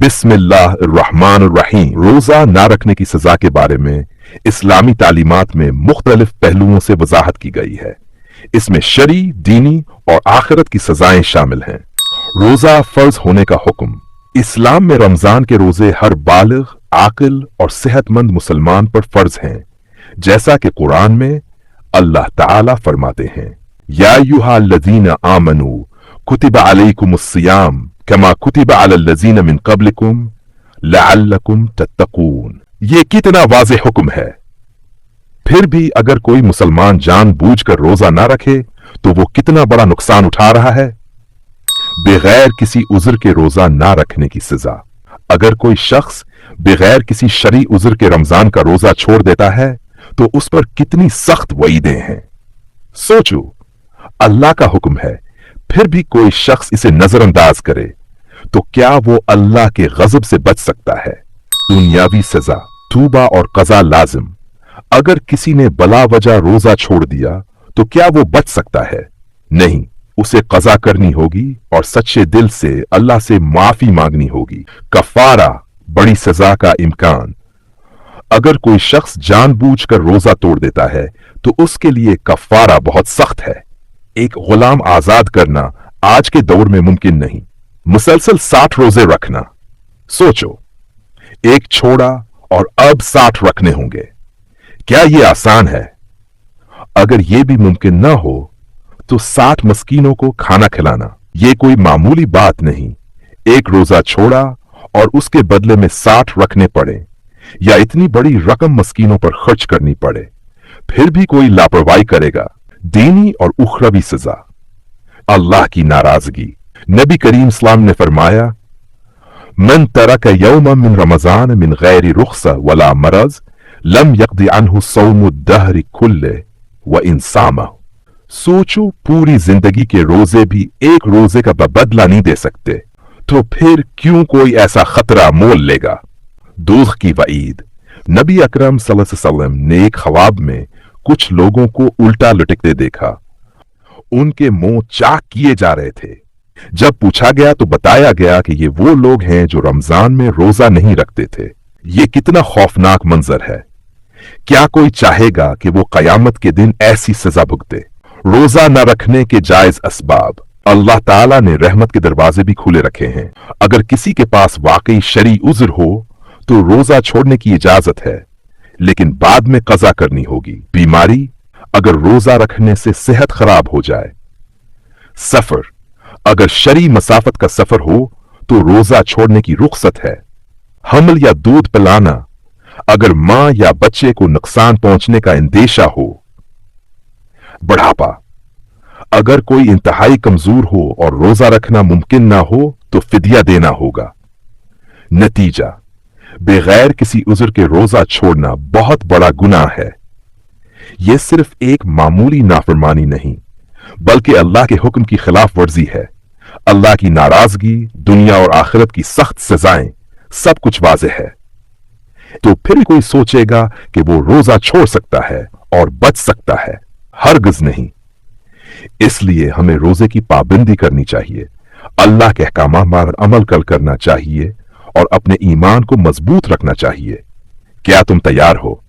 बिस्मिल्लाहिर्रहमानिर्रहीम। रोजा ना रखने की सजा के बारे में इस्लामी तालीमात में मुख्तलिफ पहलुओं से वजाहत की गई है। इसमें शरी, दीनी और आखिरत की सजाएं शामिल हैं। रोजा फर्ज होने का हुक्म। इस्लाम में रमजान के रोजे हर बालिग, आकिल और सेहतमंद मुसलमान पर फर्ज हैं, जैसा कि कुरान में अल्लाह ताला फरमाते हैं, या अय्युहल्लज़ीना आमनू कुतिबा अलैकुमुस्सियाम कमा कुतिबा अलल्लज़ीना मिन क़ब्लिकुम लअल्लकुम तत्तक़ून। ये कितना वाज़ेह हुक्म है। फिर भी अगर कोई मुसलमान जानबूझकर रोजा ना रखे तो वो कितना बड़ा नुकसान उठा रहा है। बगैर किसी उज़्र के रोजा ना रखने की सजा। अगर कोई शख्स बगैर किसी शरई उज़्र के रमजान का रोजा छोड़ देता है तो उस पर कितनी सख्त वईदें हैं। सोचो, अल्लाह का हुक्म है, फिर भी कोई शख्स इसे नजरअंदाज करे तो क्या वो अल्लाह के गजब से बच सकता है। दुनियावी सजा, तूबा और कज़ा लाजिम। अगर किसी ने बला वजह रोजा छोड़ दिया तो क्या वो बच सकता है? नहीं, उसे कज़ा करनी होगी और सच्चे दिल से अल्लाह से माफी मांगनी होगी। कफारा, बड़ी सजा का इम्कान। अगर कोई शख्स जानबूझकर रोजा तोड़ देता है तो उसके लिए कफारा बहुत सख्त है। एक गुलाम आजाद करना आज के दौर में मुमकिन नहीं। मुसलसल 60 रोजे रखना। सोचो, एक छोड़ा और अब 60 रखने होंगे। क्या यह आसान है? अगर यह भी मुमकिन ना हो तो 60 मस्कीनों को खाना खिलाना यह कोई मामूली बात नहीं। एक रोजा छोड़ा और उसके बदले में 60 रखने पड़े या इतनी बड़ी रकम मस्कीनों पर खर्च करनी पड़े, फिर भी कोई लापरवाही करेगा। दीनी और उखरवी सजा। अल्लाह की नाराजगी। नबी करीम सल्लल्लाहु ने फरमाया, मन तरक यौमन मिन रमजान मिन गैरि रुख्सा वला मरज लम यक़दी अन्हु सौमु दहर कुल्ले व इंसामा। सोचो, पूरी जिंदगी के रोजे भी एक रोजे का बदला नहीं दे सकते, तो फिर क्यों कोई ऐसा खतरा मोल लेगा। दोज़ख की वईद। नबी अकरम सल्लल्लाहु अलैहि वसल्लम ने एक ख्वाब में कुछ लोगों को उल्टा लटकते देखा। उनके मुंह चाक किए जा रहे थे। जब पूछा गया तो बताया गया कि ये वो लोग हैं जो रमजान में रोजा नहीं रखते थे। ये कितना खौफनाक मंजर है। क्या कोई चाहेगा कि वो कयामत के दिन ऐसी सजा भुगते। रोजा न रखने के जायज असबाब। अल्लाह ताला ने रहमत के दरवाजे भी खुले रखे हैं। अगर किसी के पास वाकई शरई उज़्र हो तो रोजा छोड़ने की इजाजत है, लेकिन बाद में कज़ा करनी होगी। बीमारी, अगर रोजा रखने से सेहत खराब हो जाए। सफर, अगर शरई मसाफत का सफर हो तो रोजा छोड़ने की रुख्सत है। हमल या दूध पिलाना, अगर मां या बच्चे को नुकसान पहुंचने का अंदेशा हो। बुढ़ापा, अगर कोई इंतहाई कमजोर हो और रोजा रखना मुमकिन ना हो तो फिदिया देना होगा। नतीजा, बगैर किसी उज़्र के रोजा छोड़ना बहुत बड़ा गुनाह है। यह सिर्फ एक मामूली नाफरमानी नहीं, बल्कि अल्लाह के हुक्म की खिलाफ वर्जी है। अल्लाह की नाराजगी, दुनिया और आखिरत की सख्त सजाएं, सब कुछ वाज़ेह है। तो फिर कोई सोचेगा कि वो रोजा छोड़ सकता है और बच सकता है। हरगिज़ नहीं। इसलिए हमें रोजे की पाबंदी करनी चाहिए, अल्लाह के अहकामात पर अमल करना चाहिए और अपने ईमान को मजबूत रखना चाहिए। क्या तुम तैयार हो?